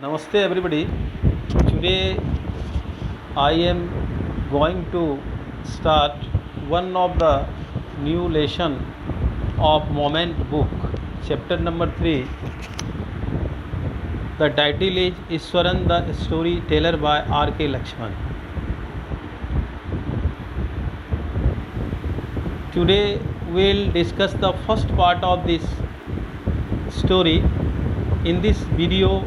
Namaste everybody. Today I am going to start one of the new lesson of Moment book, chapter number 3. The title is Iswaran the Storyteller by R.K. Lakshman. Today we will discuss the first part of this story. In this video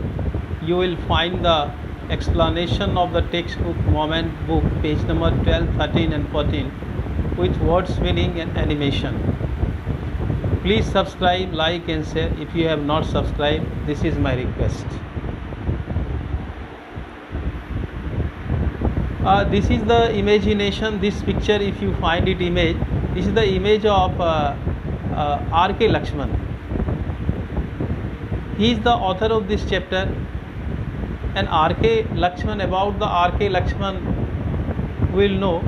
you will find the explanation of the textbook Moment book, page number 12, 13 and 14 with words, meaning and animation. Please subscribe, like and share. If you have not subscribed, this is my request. This is the imagination. This picture, if you find it image, this is the image of R.K. Lakshman. He is the author of this chapter. And R.K. Lakshman, about the R.K. Lakshman will know.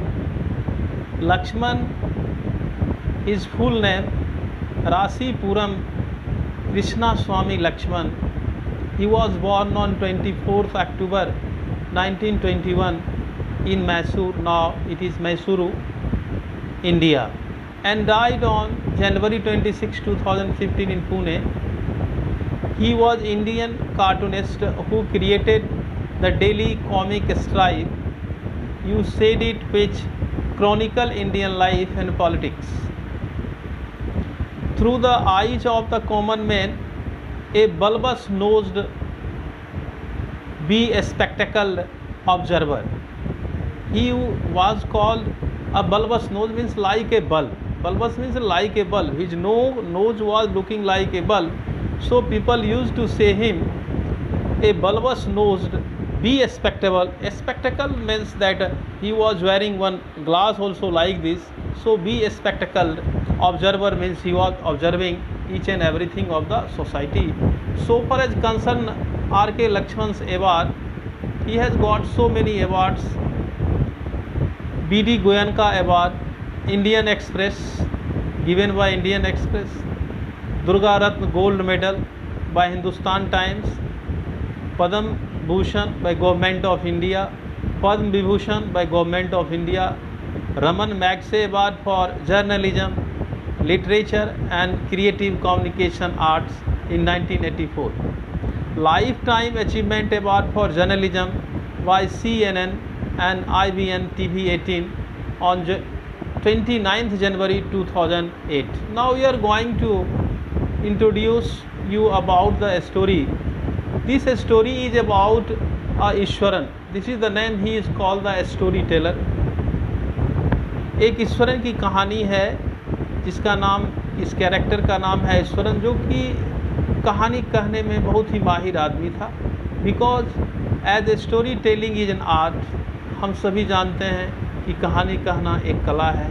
Lakshman, his full name Rasipuram Krishna Swami Lakshman. He was born on 24th October 1921 in Mysore, now it is Mysuru, India, and died on January 26, 2015 in Pune. He was Indian cartoonist who created the daily comic strip You Said It, which chronicle Indian life and politics. Through the eyes of the common man, a bulbous-nosed, bespectacled observer. He was called a bulbous nose, means like a bulb. Bulbous means like a bulb. His nose was looking like a bulb. So people used to say him a bulbous-nosed, bespectacled. A spectacle means that he was wearing one glass also like this. So bespectacled observer means he was observing each and everything of the society. So far as concerned R.K. Lakshman's award, he has got so many awards. B.D. Goenka Award, Indian Express, given by Indian Express. Durga Ratna Gold Medal by Hindustan Times, Padam Bhushan by Government of India, Padma Vibhushan by Government of India, Raman Magsaysay Award for Journalism, Literature and Creative Communication Arts in 1984, Lifetime Achievement Award for Journalism by CNN and IBN TV 18 on 29th January 2008. Now we are going to introduce you about the story. This story is about Ishwaran. This is the name, he is called the storyteller. एक ईश्वरन की कहानी है जिसका नाम, इस character का नाम है ईश्वरन, जो कि कहानी कहने में बहुत ही माहिर आदमी था. Because as a story telling is an art. हम सभी जानते हैं कि कहानी कहना एक कला है.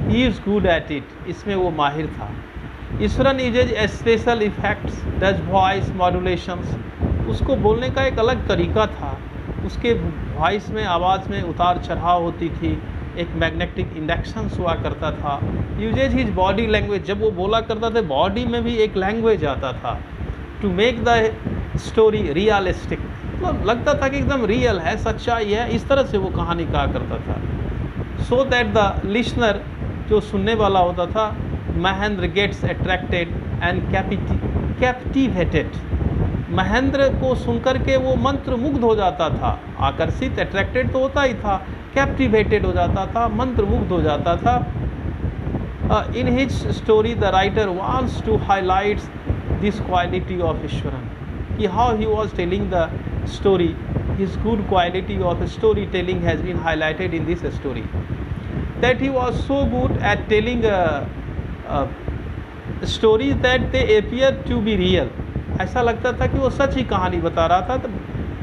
He is good at it. इसमें वो माहिर था. Iswaran uses special effects, does voice modulations. उसको बोलने का एक अलग तरीका था. उसके वॉइस में, आवाज़ में उतार चढ़ाव होती थी. एक मैग्नेटिक इंडक्शंस हुआ करता था. Uses his body language. जब वो बोला करता था बॉडी में भी एक लैंग्वेज आता था. To make the story realistic. मतलब लगता था कि एकदम रियल है, सच्चाई है. इस तरह से वो कहानी कहा करता था. सो दैट द लिसनर, जो सुनने वाला होता था, Mahendra gets attracted and captivated. Mahendra को सुनकर के वो मंत्र मुग्ध हो जाता था. आकर्षित, अट्रैक्टेड तो होता ही था, कैप्टिवेटेड हो जाता था, मंत्र मुग्ध हो जाता था. In his story the writer wants to highlight this quality of Eswaran, कि how he was telling the story. His good quality of storytelling has been highlighted in this story. That he was so good at telling stories that they appear to be real. ऐसा लगता था कि वो सच ही कहानी बता रहा था,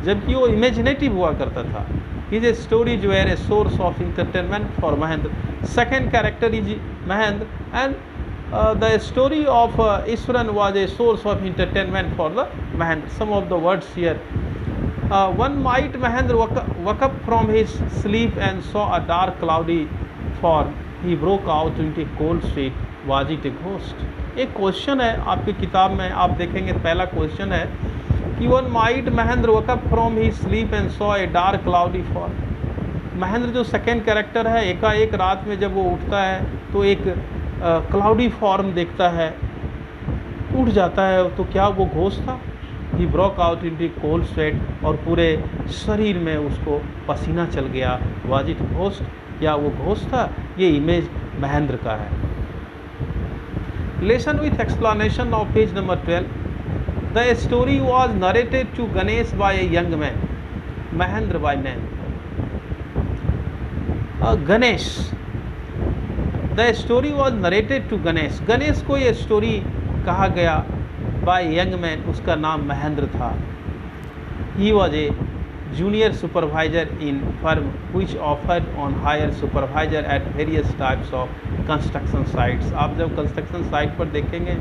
जबकि वो इमेजिनेटिव हुआ करता था. His stories were a source of entertainment for Mahendra. Second character is Mahendra, and the story of Ishwaran was a source of entertainment for the Mahendra. Some of the words here. One night Mahendra woke up from his sleep and saw a dark cloudy form. He broke out into a cold sweat. Was it a ghost? एक question है आपकी किताब में, आप देखेंगे पहला question है कि one night Mahendra woke up from his sleep and saw a dark cloudy form. Mahendra जो सेकेंड कैरेक्टर है, एकाएक रात में जब वो उठता है तो एक क्लाउडी फॉर्म देखता है, उठ जाता है। तो क्या वो घोस्ट था? He broke out into cold sweat, और पूरे शरीर में उसको पसीना चल गया। Was it ghost? क्या वो घोस्ट था? ये इमेज महेंद्र का है। Lesson with explanation of page number 12. The story was narrated to Ganesh by a young man, Mahendra by name. Ganesh. The story was narrated to Ganesh. Ganesh को ये story कहा गया by young man, उसका नाम महेंद्र था। He was a junior supervisor in firm which offered on hire supervisor at various types of construction sites. आप जब construction site पर देखेंगे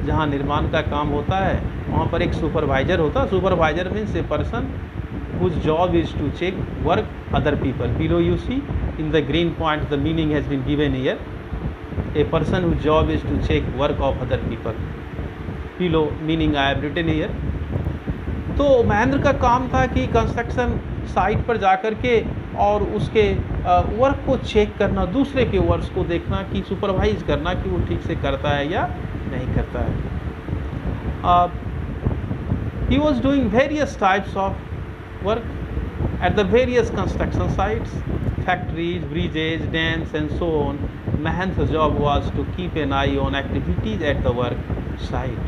जहाँ निर्माण का काम होता है, वहाँ पर एक सुपरवाइजर होता है। Supervisor means a person whose job is to check work other people. Below you see in the green point the meaning has been given here. A person whose job is to check work of other people. Below meaning I have written here. तो महेंद्र का काम था कि construction site पर जाकर के और उसके वर्क को चेक करना, दूसरे के वर्क्स को देखना, कि सुपरवाइज करना कि वो ठीक से करता है या नहीं करता है। He was doing various types of work at the various construction sites, factories, bridges, dams and so on. Mahendra's job was to keep an eye on activities at the work site.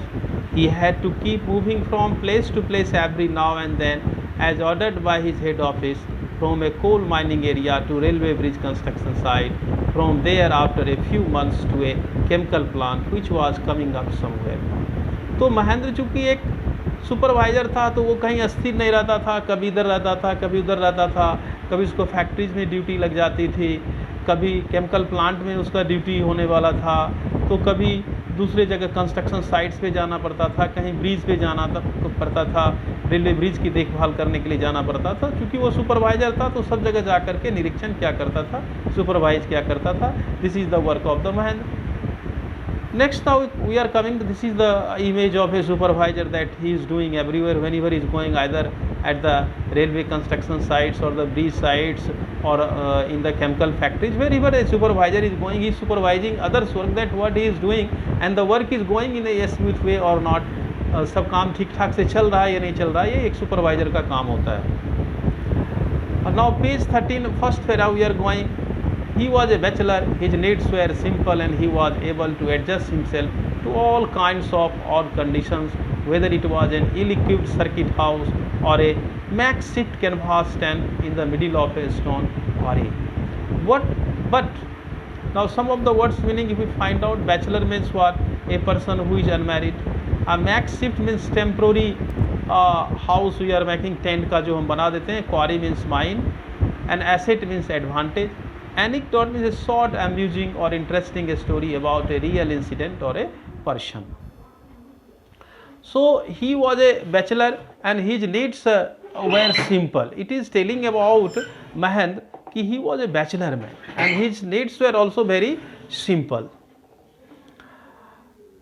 He had to keep moving from place to place every now and then, as ordered by his head office, from a coal mining area to railway bridge construction site, from there after a few months to a chemical plant which was coming up somewhere. तो महेंद्र चूँकि एक supervisor था तो वो कहीं अस्थिर नहीं रहता था, कभी इधर रहता था, कभी उधर रहता था। कभी उसको फैक्ट्रीज में ड्यूटी लग जाती थी, कभी केमिकल प्लांट में उसका ड्यूटी होने वाला था, तो कभी दूसरे जगह कंस्ट्रक्शन साइट्स पे जाना पड़ता था, कहीं ब्रिज पे जाना पड़ता था, रेलवे ब्रिज की देखभाल करने के लिए जाना पड़ता था। क्योंकि वो सुपरवाइज़र था तो सब जगह जा कर के निरीक्षण क्या करता था, सुपरवाइज क्या करता था। This is the work of the Mahendra. Next now we are coming, this is the image of a supervisor that he is doing everywhere whenever he is going, either at the railway construction sites or the bridge sites or in the chemical factories. Wherever a supervisor is going, he is supervising others work, that what he is doing and the work is going in a smooth way or not. सब काम ठीक ठाक से चल रहा है या नहीं चल रहा है, ये एक सुपरवाइजर का काम होता है। Now page 13, first para we are going. He was a bachelor, his needs were simple and he was able to adjust himself to all kinds of odd conditions, whether it was an ill-equipped circuit house or a makeshift canvas stand in the middle of a stone quarry. But now some of the words meaning, if we find out, bachelor means what? A person who is unmarried. A makeshift means temporary house we are making, tent का जो हम बना देते हैं. Quarry means mine. An asset means advantage. Anecdote means a short, amusing or interesting story about a real incident or a person. So he was a bachelor and his needs were simple. It is telling about Mahendra कि he was a bachelor man and his needs were also very simple.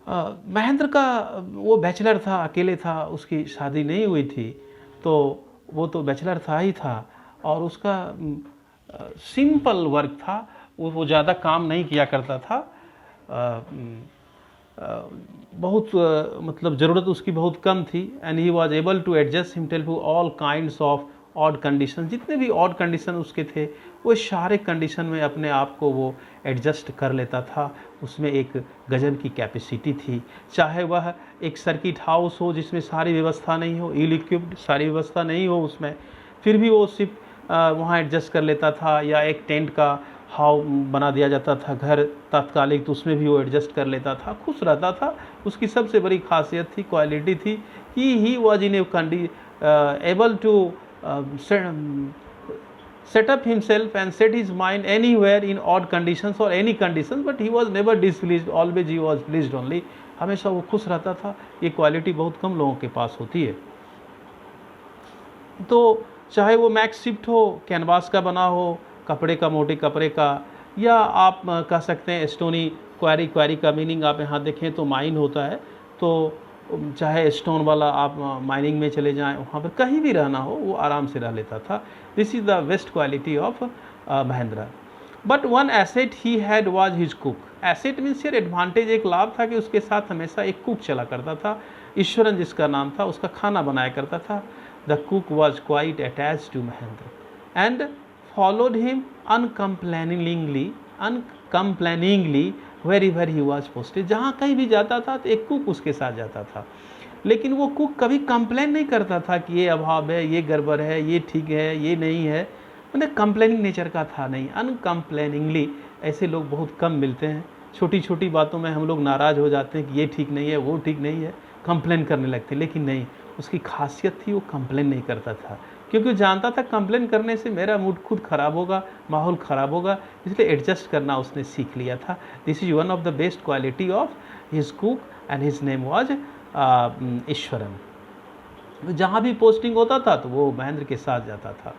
Mahendra का वो bachelor था, अकेले था, उसकी शादी नहीं हुई थी, तो वो तो बैचलर था ही था और उसका सिंपल वर्क था, वो ज़्यादा काम नहीं किया करता था। बहुत मतलब ज़रूरत उसकी बहुत कम थी। And he was able to adjust himself to all kinds of odd condition, जितने भी ऑड कंडीशन उसके थे वो सारे कंडीशन में अपने आप को वो एडजस्ट कर लेता था। उसमें एक गजब की कैपेसिटी थी, चाहे वह एक सर्किट हाउस हो जिसमें सारी व्यवस्था नहीं हो, इल इक्विप्ड सारी व्यवस्था नहीं हो उसमें, फिर भी वो सिर्फ वहाँ एडजस्ट कर लेता था, या एक टेंट का हाउ बना दिया जाता था घर तात्कालिक, तो उसमें भी वो एडजस्ट कर लेता था, खुश रहता था। उसकी सबसे बड़ी खासियत थी, क्वालिटी थी कि he was in able to set up himself and set his mind anywhere in odd conditions or any conditions, but he was never displeased, always he was pleased only. हमेशा वो खुश रहता था। ये क्वालिटी बहुत कम लोगों के पास होती है। तो चाहे वो मैक्स शिफ्ट हो, कैनवास का बना हो, कपड़े का, मोटे कपड़े का, या आप कह सकते हैं स्टोनी क्वारी। क्वारी का मीनिंग आप यहाँ देखें तो माइन होता है, तो चाहे स्टोन वाला आप माइनिंग में चले जाएं, वहाँ पर कहीं भी रहना हो वो आराम से रह लेता था। This is the best quality of Mahendra. But one asset he had was his cook. Asset means यार एडवांटेज, एक लाभ था कि उसके साथ हमेशा एक कुक चला करता था, ईश्वरन जिसका नाम था, उसका खाना बनाया करता था। The cook was quite attach to Mahendra and followed him अनकम्प्लेनिंगली very where he was posted. जहाँ कहीं भी जाता था तो एक कुक उसके साथ जाता था, लेकिन वो कुक कभी कंप्लेन नहीं करता था कि ये अभाव है, ये गड़बड़ है, ये ठीक है, ये नहीं है। मतलब कंप्लेनिंग नेचर का था नहीं, अनकम्प्लेनिंगली। ऐसे लोग बहुत कम मिलते हैं। छोटी छोटी बातों में हम लोग नाराज़ हो जाते हैं कि ये ठीक नहीं है, वो ठीक नहीं है, कंप्लेन करने लगते। लेकिन नहीं, उसकी खासियत थी वो कंप्लेन नहीं करता था, क्योंकि जानता था कंप्लेन करने से मेरा मूड खुद ख़राब होगा, माहौल ख़राब होगा, इसलिए एडजस्ट करना उसने सीख लिया था। This is one of the best quality of his cook and his name was Eswaran. जहाँ भी पोस्टिंग होता था तो वो महेंद्र के साथ जाता था।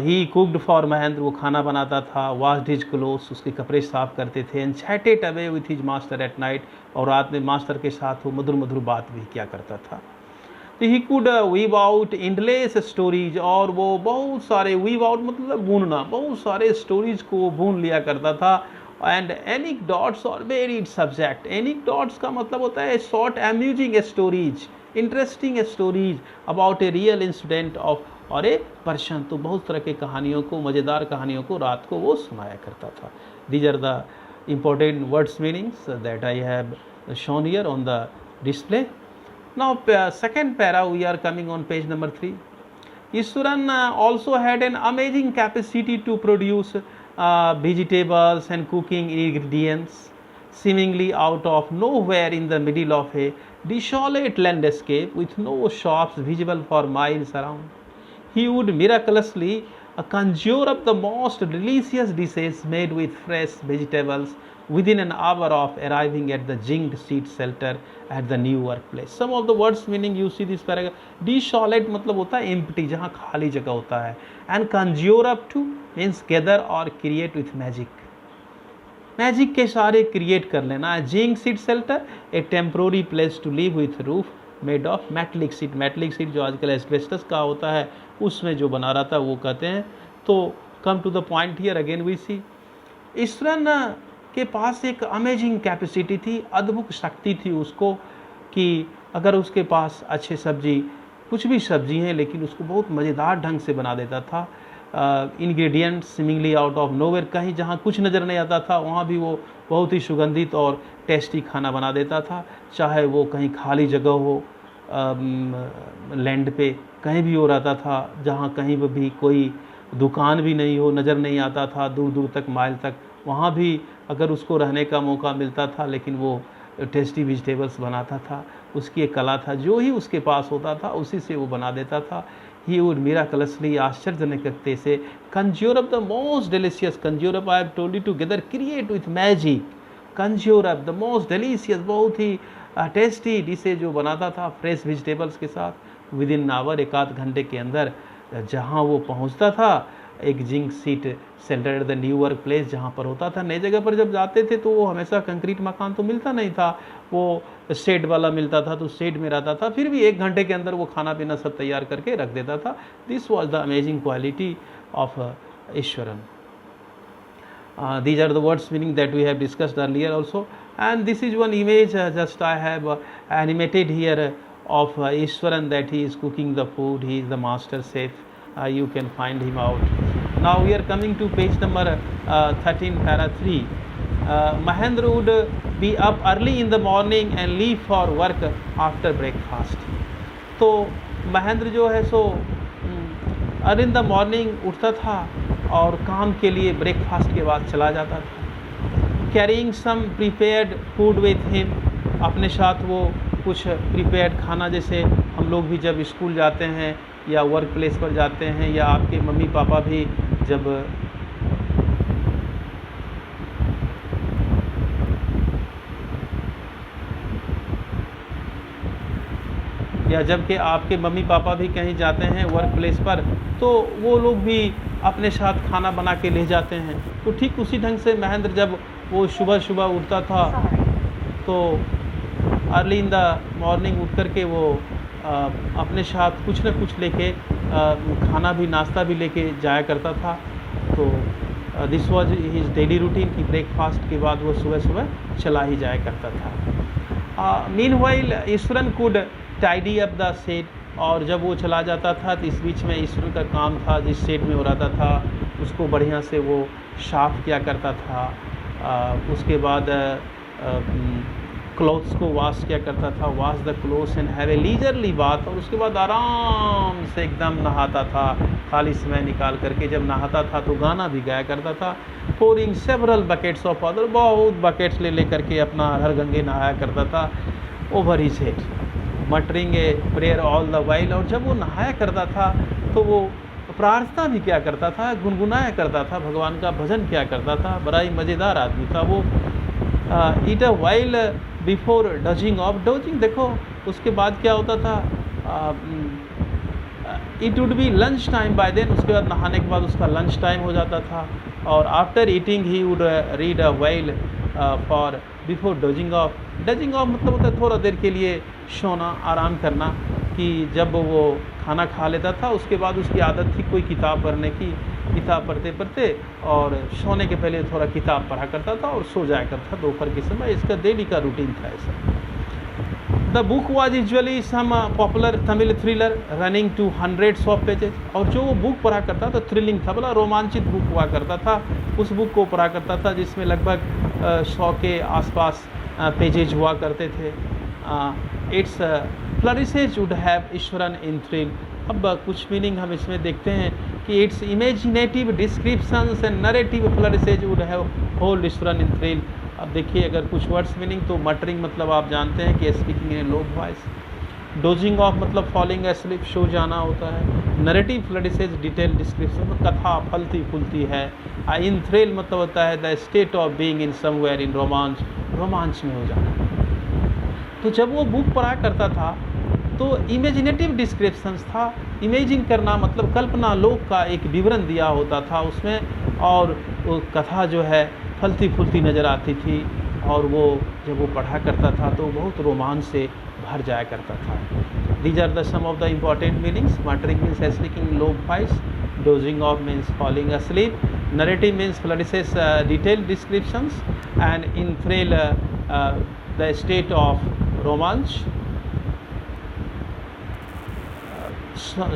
ही कुकड फॉर महेंद्र, वो खाना बनाता था। वॉश्ड हिज क्लोथ्स, उसके कपड़े साफ करते थे। And chatted away with his master at night, और रात में मास्टर के साथ वो मधुर मधुर बात भी किया करता था। तो he could weave out endless stories, और वो बहुत सारे, वीव आउट मतलब बुनना, बहुत सारे स्टोरीज को बुन लिया करता था। एंड एनेक्डोट्स और वेरिड सब्जेक्ट। एनेक्डोट्स का मतलब होता है short amusing stories, interesting stories about a real incident of और ए पर्सन। तो बहुत तरह के कहानियों को, मज़ेदार कहानियों को रात को वो सुनाया करता था। These are the important words meanings that I have shown here on the display. Now second para, we are coming on page number 3. Ishwaran also had an amazing capacity to produce vegetables and cooking ingredients seemingly out of nowhere in the middle of a desolate landscape with no shops visible for miles around. He would miraculously conjure up the most delicious dishes made with fresh vegetables within an hour of arriving at the zinc sheet shelter at the new workplace. Some of the words meaning you see this paragraph. Desolate मतलब होता है empty, जहाँ खाली जगह होता है। And conjure up to means gather or create with magic. Magic के सारे क्रिएट कर लेना। Zinc sheet shelter, a temporary place to live with roof made of metallic sheet. Metallic sheet जो आजकल एस्बेस्टस का होता है उसमें जो बना रहा था वो कहते हैं। तो come to the point here again we सी, ईश्वरन के पास एक अमेजिंग कैपेसिटी थी, अद्भुत शक्ति थी उसको, कि अगर उसके पास अच्छे सब्जी, कुछ भी सब्जी हैं लेकिन उसको बहुत मज़ेदार ढंग से बना देता था। Ingredients seemingly out of nowhere, कहीं जहाँ कुछ नज़र नहीं आता था वहाँ भी वो बहुत ही सुगंधित और टेस्टी खाना बना देता था। चाहे वो कहीं खाली जगह हो, लैंड पे कहीं भी हो रहता था, जहाँ कहीं भी कोई दुकान भी नहीं हो, नज़र नहीं आता था दूर दूर तक, माइल तक, वहाँ भी अगर उसको रहने का मौका मिलता था, लेकिन वो टेस्टी वेजिटेबल्स बनाता था। उसकी एक कला था, जो ही उसके पास होता था उसी से वो बना देता था। ही वुड मिराकलसली, आश्चर्यजनक से, कंज्यूर up the most delicious, कंज्यूर up I have told you together, create with magic, कंज्यूर up the most delicious, बहुत ही टेस्टी डिशे जो बनाता था फ्रेश वेजिटेबल्स के साथ। विद इन आवर, एक आध घंटे के अंदर जहाँ वो पहुँचता था, एक zinc seat centre at the new work place जहाँ पर होता था। नई जगह पर जब जाते थे तो वो हमेशा कंक्रीट मकान तो मिलता नहीं था, वो शेड वाला मिलता था, तो शेड में रहता था। फिर भी 1 घंटे के अंदर वो खाना पीना सब तैयार करके रख देता था। This was the amazing quality of Eswaran. These are the words meaning that we have discussed earlier also, and this is one image just I have animated here of Ishwaran, that he is cooking the food, he is the master chef. You can find him out. Now we are coming to page number 13, para 3. Mahendra would be up early in the morning and leave for work after breakfast. तो महेंद्र जो है so early in the morning उठता था और काम के लिए breakfast के बाद चला जाता था। Carrying some prepared food with him, अपने साथ वो कुछ प्रिपेयर्ड खाना, जैसे हम लोग भी जब स्कूल जाते हैं या वर्क प्लेस पर जाते हैं, या आपके मम्मी पापा भी जबकि आपके मम्मी पापा भी कहीं जाते हैं वर्क प्लेस पर, तो वो लोग भी अपने साथ खाना बना के ले जाते हैं। तो ठीक उसी ढंग से महेंद्र जब वो सुबह सुबह उठता था तो अर्ली इन द मॉर्निंग उठ कर के वो अपने साथ कुछ न कुछ लेके खाना भी नाश्ता भी लेके जाया करता था। तो this was his daily routine कि ब्रेकफास्ट के बाद वो सुबह सुबह चला ही जाया करता था। Meanwhile Iswaran could tidy up the shed, और जब वो चला जाता था तो इस बीच में ईश्वरन का काम था जिस शेड में वो रहता था उसको बढ़िया से वो साफ किया करता था। उसके बाद क्लोथ्स को वॉश किया करता था, wash the clothes and have a leisurely bath, और उसके बाद आराम से एकदम नहाता था खाली समय निकाल करके। जब नहाता था तो गाना भी गाया करता था। Pouring several buckets of water, बहुत बकेट्स ले लेकर के अपना हर गंगे नहाया करता था। Over his head muttering a prayer all the while, और जब वो नहाया करता था तो वो प्रार्थना भी क्या करता था, गुनगुनाया करता था, भगवान का भजन किया करता था। बड़ा ही मज़ेदार आदमी था वो। ईट a while before dodging of, dosing देखो उसके बाद क्या होता था, it would be lunch time bye then, उसके बाद नहाने के बाद उसका लंच टाइम हो जाता था। और after eating he would read a while for before dodging of. Dodging of मतलब होता है थोड़ा देर के लिए सोना, आराम करना, कि जब वो खाना खा लेता था उसके बाद उसकी आदत थी कोई किताब पढ़ने की। किताब पढ़ते पढ़ते और सोने के पहले थोड़ा किताब पढ़ा करता था और सो जाया करता था दोपहर के समय। इसका डेली का रूटीन था ऐसा। The book was usually some popular Tamil thriller running to hundreds of pages, और जो वो बुक पढ़ा करता था थ्रिलिंग था, बड़ा रोमांचित बुक हुआ करता था। उस बुक को पढ़ा करता था जिसमें लगभग 100 के आसपास पेजेज हुआ करते थे। It's फ्लरिशेज would have Eswaran in thrill. अब कुछ मीनिंग हम इसमें देखते हैं कि it's imaginative descriptions and narrative फ्लरिशेज would have hold Eswaran in thrill. अब देखिए अगर कुछ वर्ड्स मीनिंग, तो मटरिंग मतलब आप जानते हैं कि speaking in low voice. Dozing of मतलब फॉलिंग एस्लीप, सो जाना होता है। नरेटिव फ्लरिशेज डिटेल डिस्क्रिप्शन मतलब कथा फलती फूलती है। इन थ्रिल मतलब होता है the state of being in somewhere in रोमांच, रोमांच में हो जाना। तो जब वो बुक पढ़ा करता था तो इमेजिनेटिव डिस्क्रिप्शंस था। इमेजिन करना मतलब कल्पना लोक का एक विवरण दिया होता था उसमें, और वो कथा जो है फलती फूलती नज़र आती थी। और वो जब वो पढ़ा करता था तो बहुत रोमांच से भर जाया करता था। These are the some of the important meanings. Muttering means speaking low voice, dozing off means falling asleep, narrative means flourishes detailed descriptions, and in thrill the state of romance,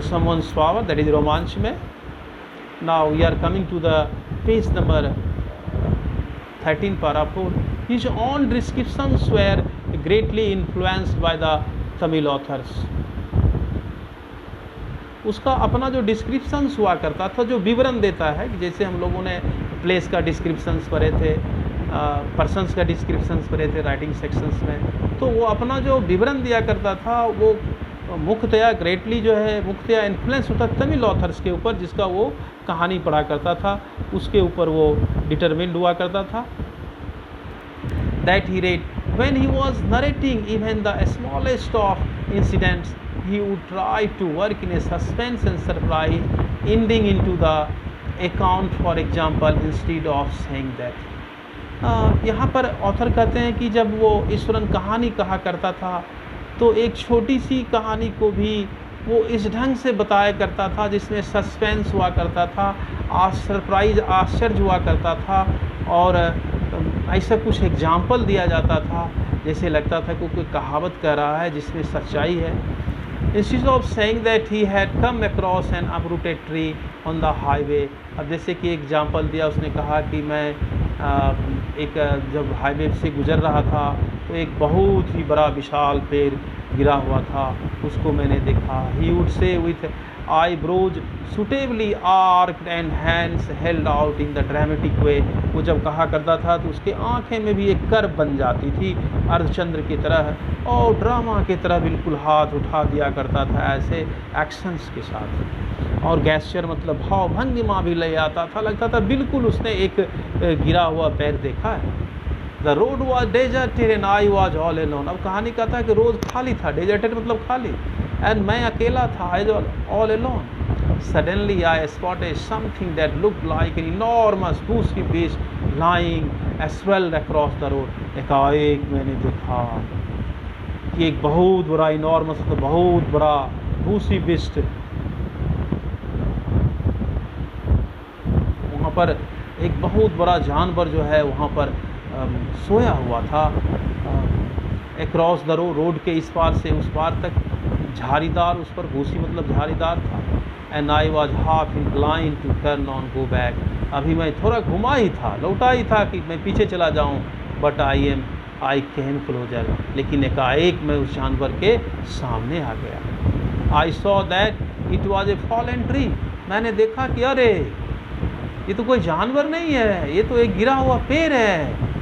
someone's power, that is romance में. Now we are coming to the page number 13 para 4. His own descriptions were greatly influenced by the Tamil authors. उसका अपना जो descriptions हुआ करता था, जो विवरण देता है, जैसे हम लोगों ने प्लेस का डिस्क्रिप्शंस पढ़े थे, पर्सन्स का डिस्क्रिप्शंस पढ़े थे राइटिंग सेक्शंस में, तो वो अपना जो विवरण दिया करता था वो मुख्यतया ग्रेटली जो है मुख्यतया इन्फ्लुएंस होता तमिल ऑथर्स के ऊपर, जिसका वो कहानी पढ़ा करता था, उसके ऊपर वो डिटरमिन्ड हुआ करता था। That he red when he was narrating even the smallest of incidents, he would try to work in a suspense and surprise ending into the account, for example, instead of saying that. यहाँ पर author कहते हैं कि जब वो ईश्वरन कहानी कहा करता था तो एक छोटी सी कहानी को भी वो इस ढंग से बताया करता था जिसमें सस्पेंस हुआ करता था, सरप्राइज आश्चर्य हुआ करता था, और ऐसा कुछ एग्जाम्पल दिया जाता था जैसे लगता था कि कोई कहावत कह रहा है जिसमें सच्चाई है। Instead of saying that he had come across an uprooted tree on the highway, अब जैसे कि एग्जाम्पल दिया, उसने कहा कि मैं एक जब हाईवे से गुजर रहा था तो एक बहुत ही बड़ा विशाल पेड़ गिरा हुआ था, उसको मैंने देखा। He would say with eyebrows suitably arched and hands held out in the dramatic way, वो जब कहा करता था तो उसके आँखें में भी एक कर्व बन जाती थी अर्धचंद्र की तरह, और ड्रामा की तरह बिल्कुल हाथ उठा दिया करता था ऐसे एक्शंस के साथ। और गैस्चर मतलब भाव भंगिमा भी ले आता था, लगता था बिल्कुल उसने एक गिरा हुआ पैर देखा है। The road was deserted and I was all alone, अब कहानी कहता है कि रोड खाली था, डेजर्टेड मतलब खाली, एंड मैं अकेला था, I was all alone. Suddenly I spotted something that looked like an enormous bushy beast lying sprawled across the road. एकाएक मैंने देखा कि एक बहुत बड़ा इनॉर्मस, तो बहुत बड़ा भूसी बिस्ट वहाँ पर एक बहुत बड़ा जानवर जो है वहाँ पर सोया हुआ था अक्रॉस द रोड के इस पार से उस पार तक, झाड़ीदार, उस पर भूसी मतलब झाड़ीदार था। And I was half incline to turn on go back, अभी मैं थोड़ा घुमा ही था, लौटा ही था कि मैं पीछे चला जाऊं, बट आई केम क्लोजर, लेकिन एकाएक मैं उस जानवर के सामने आ गया। I saw that it was a fallen tree, मैंने देखा कि अरे ये तो कोई जानवर नहीं है, ये तो एक गिरा हुआ पेड़ है।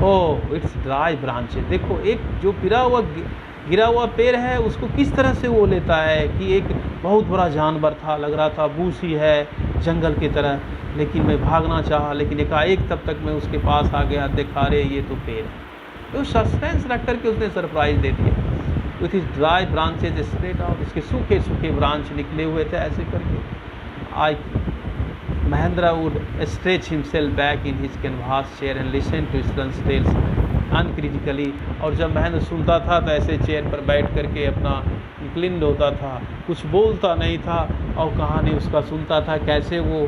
ओह इट्स ड्राई ब्रांचेस, देखो एक जो गिरा हुआ पेड़ है उसको किस तरह से वो लेता है कि एक बहुत बड़ा जानवर था, लग रहा था बूसी है जंगल की तरह, लेकिन मैं भागना चाहा, लेकिन एकाएक तब तक मैं उसके पास आ गया, देखा रे ये तो पेड़ है। तो सस्पेंस रख करके उसने सरप्राइज दे दिया। With is dry branches straight out, इसके सूखे सूखे ब्रांच निकले हुए थे ऐसे करके। Mahendra would stretch himself back in his canvas chair and listen to Isran's tales uncritically, और जब महेंद्र सुनता था तो ऐसे चेयर पर बैठ करके अपना इंक्लिन्ड होता था, कुछ बोलता नहीं था और कहानी उसका सुनता था, कैसे वो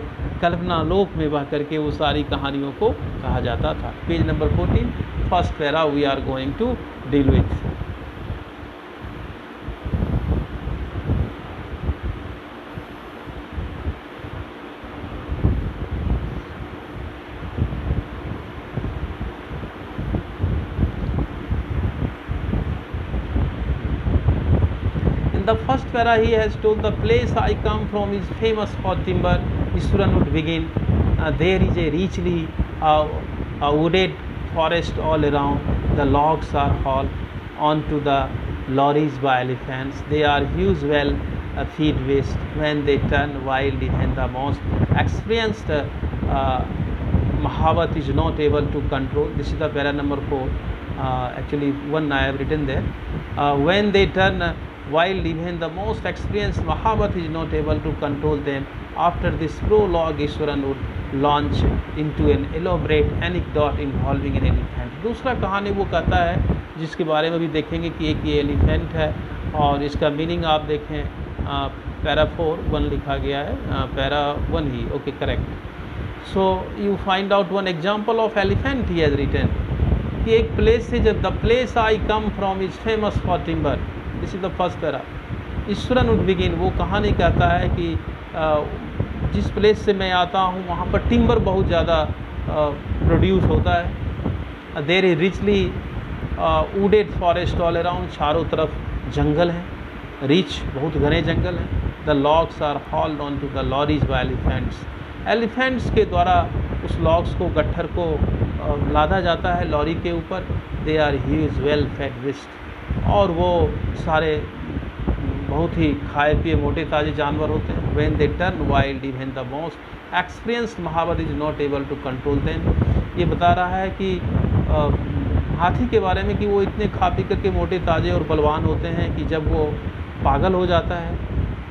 कल्पना लोक में बह करके वो सारी कहानियों को कहा जाता था। Page number 14, first para we are going to deal with. The first para he has told the place I come from is famous for timber. Iswaran would begin. There is a richly wooded forest all around. The logs are hauled onto the lorries by elephants. They are used well feed waste when they turn wildly, and the most experienced Mahavat is not able to control. This is the para number 4. Actually one I have written there. When they turn while even the most experienced Mahabhat is not able to control them. After this prologue, Iswaran would launch into an elaborate anecdote involving an elephant. दूसरा कहानी वो कहता है जिसके बारे में भी देखेंगे कि एक ये एलिफेंट है और इसका मीनिंग आप देखें, पैरा 4:1 लिखा गया है, पैरा 1 ही, okay correct. So you find out one example of elephant he has written कि एक प्लेस से जब the place I come from is famous for timber, this is the first para. Iswaran would begin, वो कहानी कहता है कि जिस प्लेस से मैं आता हूँ वहाँ पर टिम्बर बहुत ज़्यादा प्रोड्यूस होता है। There is richly wooded forest all around, चारों तरफ जंगल है, रिच बहुत घने जंगल हैं। The logs are hauled on to the lorries by elephants, elephants के द्वारा उस लॉग्स को, गट्ठर को लादा जाता है लॉरी के ऊपर। They are huge well fed beast, और वो सारे बहुत ही खाए पिए मोटे ताजे जानवर होते हैं। When they turn wild even the most experienced महावत is not able to control them. ये बता रहा है कि हाथी के बारे में कि वो इतने खा पी करके मोटे ताजे और बलवान होते हैं कि जब वो पागल हो जाता है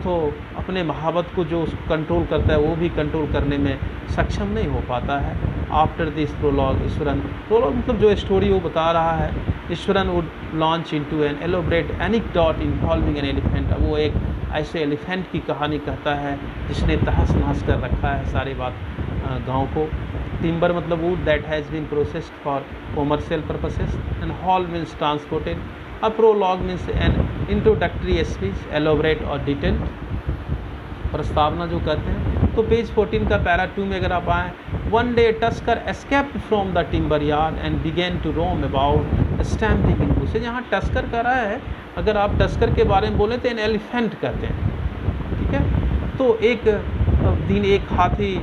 तो अपने महावत को जो उसको कंट्रोल करता है वो भी कंट्रोल करने में सक्षम नहीं हो पाता है। After this prologue, Iswaran, prologue मतलब जो स्टोरी वो बता रहा है, Iswaran would launch into an elaborate anecdote involving an elephant. अब वो एक ऐसे एलिफेंट की कहानी कहता है जिसने तहस नहस कर रखा है सारी बात गांव को। टिम्बर मतलब wood that has been processed for commercial purposes, and haul means transported. A prologue means an introductory speech, elaborate और detailed, प्रस्तावना जो कहते हैं। तो पेज 14 का पैरा 2 में अगर आप आएँ, one day tusker escaped from the timber yard and began to roam about stamping in bushes। यहाँ टस्कर कह रहा है, अगर आप टस्कर के बारे में बोलें तो एन एलिफेंट कहते हैं, ठीक है। तो एक दिन एक हाथी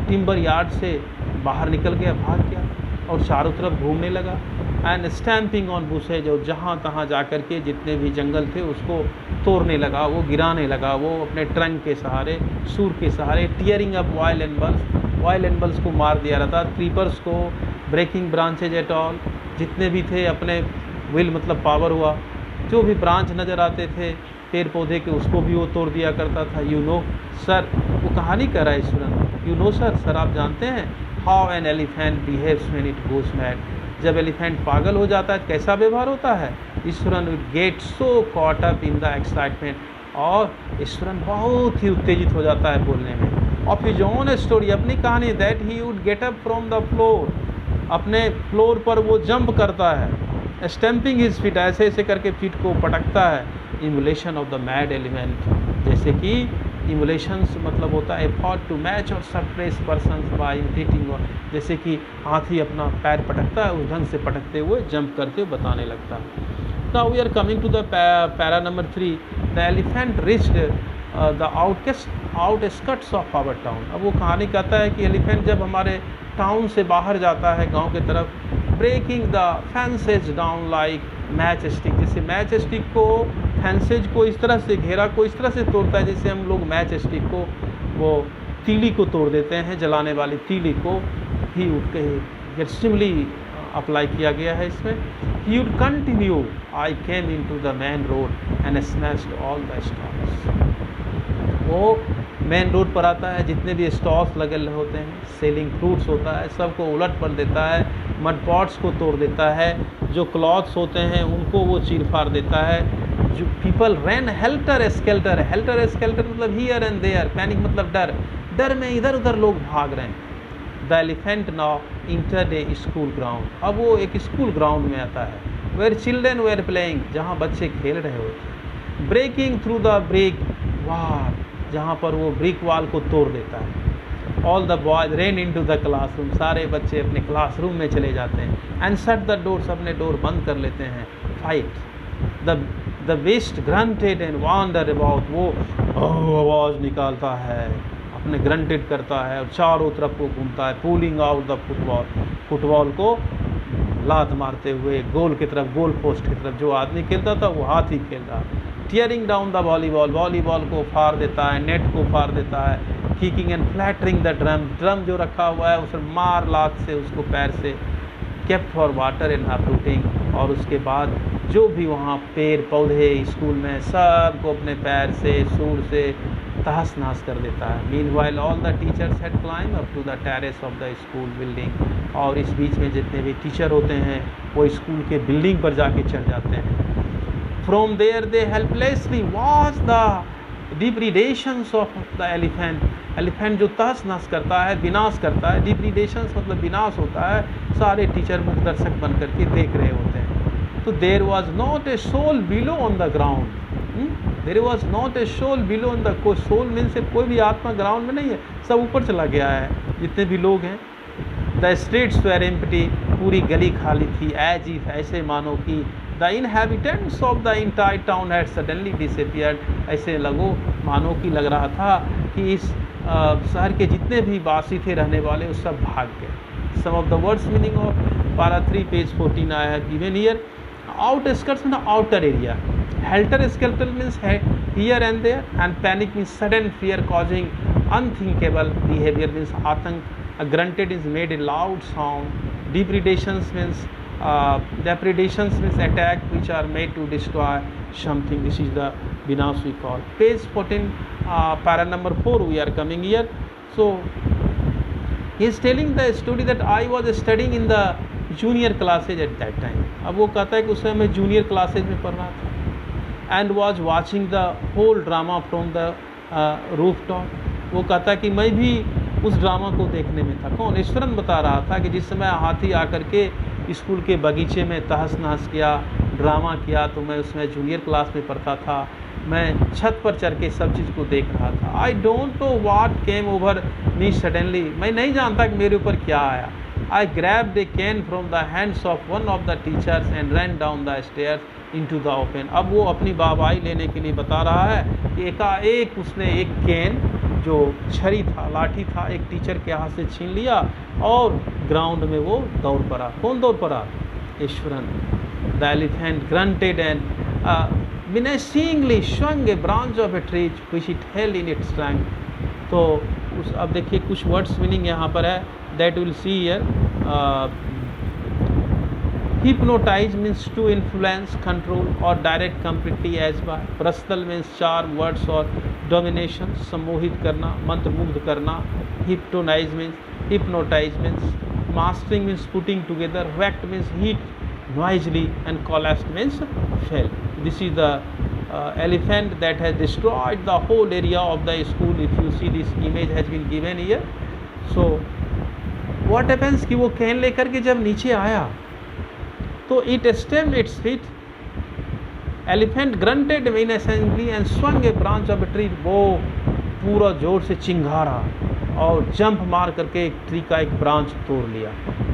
टिम्बर यार्ड से बाहर निकल गया, भाग गया और चारों तरफ घूमने लगा। एंड स्टैम्पिंग ऑन बुशेज, और जहाँ तहाँ जा कर के जितने भी जंगल थे उसको तोड़ने लगा, वो गिराने लगा, वो अपने ट्रंक के सहारे, सूर के सहारे। Tearing up wild animals, wild animals को मार दिया रहा था, क्रीपर्स को, ब्रेकिंग ब्रांचेज एट ऑल, जितने भी थे अपने विल मतलब पावर हुआ, जो भी ब्रांच नज़र आते थे पेड़ पौधे के उसको भी वो तोड़ दिया करता था। यू नो सर, वो कहानी कह रहा है Eswaran, you know sir, sir आप जानते हैं how an elephant behaves when it goes mad. जब एलिफेंट पागल हो जाता है तो कैसा व्यवहार होता है? Eswaran will get so caught up in the excitement, और ईश्वरन बहुत ही उत्तेजित हो जाता है बोलने में। ऑफ हिज ओन स्टोरी, अपनी कहानी, that he would get up from the floor, अपने फ्लोर पर वो जंप करता है, स्टैम्पिंग हिज फीट, ऐसे ऐसे करके फीट को पटकता है। Emulation of the mad element, जैसे कि इमुलेशंस मतलब होता है एफर्ट टू मैच और सरप्रेस पर्सन्स बाय इमिटेटिंग, जैसे कि हाथी अपना पैर पटकता है उस ढंग से पटकते हुए जंप करते हुए बताने लगता है। Now we are coming to the para number 3, the elephant reached the outskirts of our town. अब वो कहानी कहता है कि एलिफेंट जब हमारे टाउन से बाहर जाता है गांव की तरफ, breaking the fences down like match stick, जैसे मैच स्टिक को फेंसेज को इस तरह से, घेरा को इस तरह से तोड़ता है जैसे हम लोग मैच स्टिक को, वो तीली को तोड़ देते हैं, जलाने वाली तीली को ही उठ के एक्सट्रीमली अप्लाई किया गया है इसमें। He would continue, I came in to the main road and smashed all the stalls. वो मेन रोड पर आता है, जितने भी स्टॉल्स लगे होते हैं, सेलिंग फ्रूट्स होता है, सबको उलट पलट देता है, मड पॉट्स को तोड़ देता है, जो क्लॉथ्स होते हैं उनको वो चीर फाड़ देता है। जो पीपल रैन हेल्टर स्केल्टर, हेल्टर स्केल्टर मतलब हियर एंड देयर, पैनिक मतलब डर, डर में इधर उधर लोग भाग रहे हैं। The elephant now entered A school ground, अब वो एक स्कूल ग्राउंड में आता है, वेयर चिल्ड्रेन वेयर प्लेइंग, जहाँ बच्चे खेल रहे होते हैं, breaking through the brick wall, जहाँ पर वो ब्रिक वॉल को तोड़ देता है। All the boys ran in to the classroom, सारे बच्चे अपने क्लासरूम में चले जाते हैं, एंड शट द डोर्स, अपने डोर बंद कर लेते हैं। Fight the beast grunted and wander about, वो आवाज़ निकालता है, अपने ग्रंटेड करता है और चारों तरफ को घूमता है। Pulling out the football, football को लात मारते हुए गोल की तरफ, गोल पोस्ट की तरफ, जो आदमी खेलता था वो हाथ ही खेल रहा। Tearing down the volleyball, volleyball को फाड़ देता है, नेट को फाड़ देता है। Kicking and flattering the drum, drum जो रखा हुआ है उसे मार लात से उसको पैर से। Kept for water and uprooting, और उसके बाद जो भी वहाँ पेड़ पौधे स्कूल में सबको अपने पैर से, सूर से तहस नहस कर देता है। Meanwhile all the teachers had climb up to the terrace of the school building, और इस बीच में जितने भी टीचर होते हैं वो स्कूल के बिल्डिंग पर जाके चढ़ जाते हैं। From there they helplessly watch the डिप्रीडेशंस of the elephant, elephant जो तहस नहस करता है, विनाश करता है। डिप्रीडेशंस मतलब विनाश होता है, सारे टीचर मुख दर्शक बन करके देख रहे होते हैं। तो there was not a soul below on the ground, there was not a soul below on the, कोई सोल मीन से कोई भी आत्मा ग्राउंड में नहीं है, सब ऊपर चला गया है जितने भी लोग हैं। द स्ट्रीट्स वेर एम्प्टी, पूरी गली खाली थी। एज इफ, ऐसे मानो कि the inhabitants of the entire town had suddenly disappeared, ऐसे मानो कि लग रहा था कि इस शहर के जितने भी वासी थे रहने वाले वो सब भाग गए। सम of the words meaning of पारा 3 page 14 I have given here. Outskirts mean outer area, helter skeletal means here and there, and panic means sudden fear causing unthinkable behaviour means आतंक। A grunted is made a loud sound. Depredations means attack which are made to destroy something. This is the vinash we call. Page 14, para number 4 we are coming here. So he is telling the story that I was studying in the junior classes at that time. अब वो कहता है कि उस समय मैं junior classes में पढ़ रहा था, and was watching the whole drama from the rooftop. वो कहता है कि मैं भी उस ड्रामा को देखने में था। कौन? ईश्वरन बता रहा था कि जिस समय हाथी आकर के स्कूल के बगीचे में तहस नहस किया, ड्रामा किया, तो मैं उसमें जूनियर क्लास में पढ़ता था। मैं छत पर चढ़ के सब चीज़ को देख रहा था। I don't know what came over me suddenly, मैं नहीं जानता कि मेरे ऊपर क्या आया। आई grabbed A can from the hands of one of the teachers and run down the stairs into the open. अब वो अपनी वाहवाही लेने के लिए बता रहा है कि एकाएक उसने एक कैन, जो छड़ी था, लाठी था, एक टीचर के हाथ से छीन लिया और ग्राउंड में वो दौड़ पड़ा। कौन दौड़ पड़ा? Eswaran. The elephant granted and menacingly swung a branch of a tree which it held in its trunk. तो उस, अब देखिए कुछ वर्ड्स मीनिंग यहाँ पर है, that will see here. Hypnotize means to influence, control or direct completely as by. Prastal means charm, words or domination, सम्मोहित करना, मंत्रमुग्ध करना. Hypnotize means mastering means putting together, wrecked means hit noisily, and collapsed means fell. This is the elephant that has destroyed the whole area of the school. If you see, this image has been given here. So what happens कि वो can लेकर के जब नीचे आया तो it stamped its feet. Elephant grunted menacingly and swung a branch of a tree. वो पूरा जोर से चिंघाड़ा और जंप मार करके एक ट्री का एक ब्रांच तोड़ लिया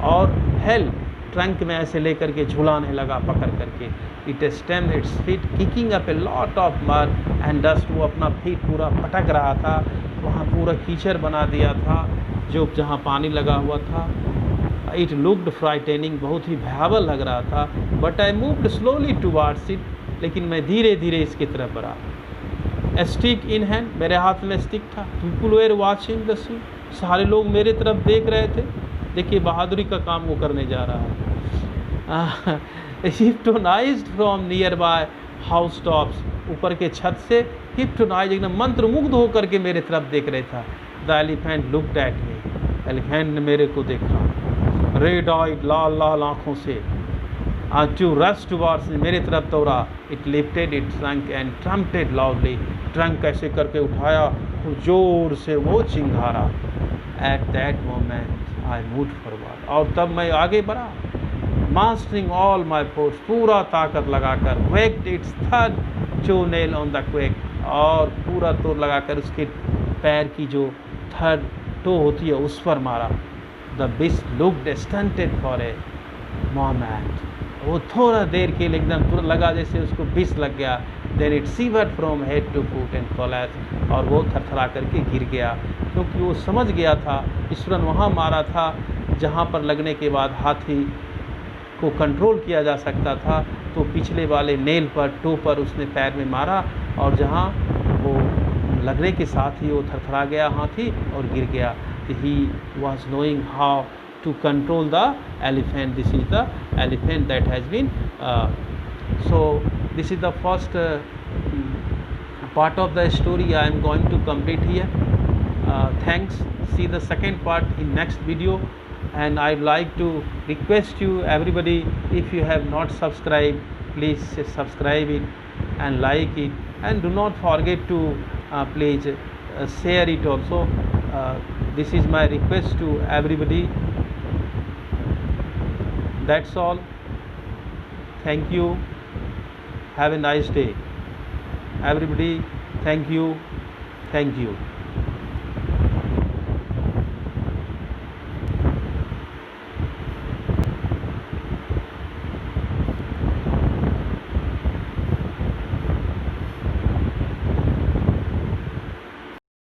और हेल ट्रंक में ऐसे लेकर के झुलाने लगा पकड़ करके. It stemmed its feet kicking up a lot of mud and dust. वो अपना फीट पूरा पटक रहा था, वहाँ पूरा कीचड़ बना दिया था जो जहाँ पानी लगा हुआ था. इट लुक्ड फ्राइटेनिंग, बहुत ही भयावह लग रहा था. But I moved slowly towards it, लेकिन मैं धीरे धीरे इसकी तरफ बढ़ा. स्टिक इन हैंड, मेरे हाथ में स्टिक था. People were watching the scene, सारे लोग मेरे तरफ देख रहे थे. देखिए बहादुरी का काम वो करने जा रहा है. Hypnotised from near by house tops, ऊपर के छत से हिप्नोटाइज एकदम मंत्रमुग्ध होकर के मेरे तरफ देख रहे था. The elephant looked at me, elephant ने मेरे को देखा रेड आइड, लाल लाल आँखों से. टू रश टुवार्ड्स, मेरे तरफ दौड़ा. It lifted it trunk and ट्रम्पेटेड loudly, trunk ऐसे करके उठाया और जोर से वो चिंघाड़ा. At that moment I moved forward, और तब मैं आगे बढ़ा. मास्टरिंग ऑल माई फोर्स, पूरा ताकत लगाकर. Waked it's third toe nail on the quake, और पूरा तोड़ लगाकर उसके पैर की जो थर्ड टो होती है उस पर मारा. The beast looked stunted for a moment, वो थोड़ा देर के लिए एकदम पूरा लगा जैसे उसको बिस लग गया. Then it swayed from head to foot and collapse, और वो थरथरा करके गिर गया, क्योंकि वो समझ गया था ईश्वरन वहाँ मारा था जहाँ पर लगने के बाद हाथी को कंट्रोल किया जा सकता था. तो पिछले वाले नेल पर, टो पर उसने पैर में मारा, और जहाँ वो लगने के साथ ही वो थरथरा गया हाथी और गिर गया. He was knowing how to control the elephant. This is the elephant that has been so this is the first part of the story I am going to complete here. Thanks. See the second part in next video, and I'd like to request you everybody, if you have not subscribed, please subscribe it and like it, and do not forget to please share it also. This is my request to everybody. That's all. Thank you. Have a nice day. Everybody, thank you. Thank you.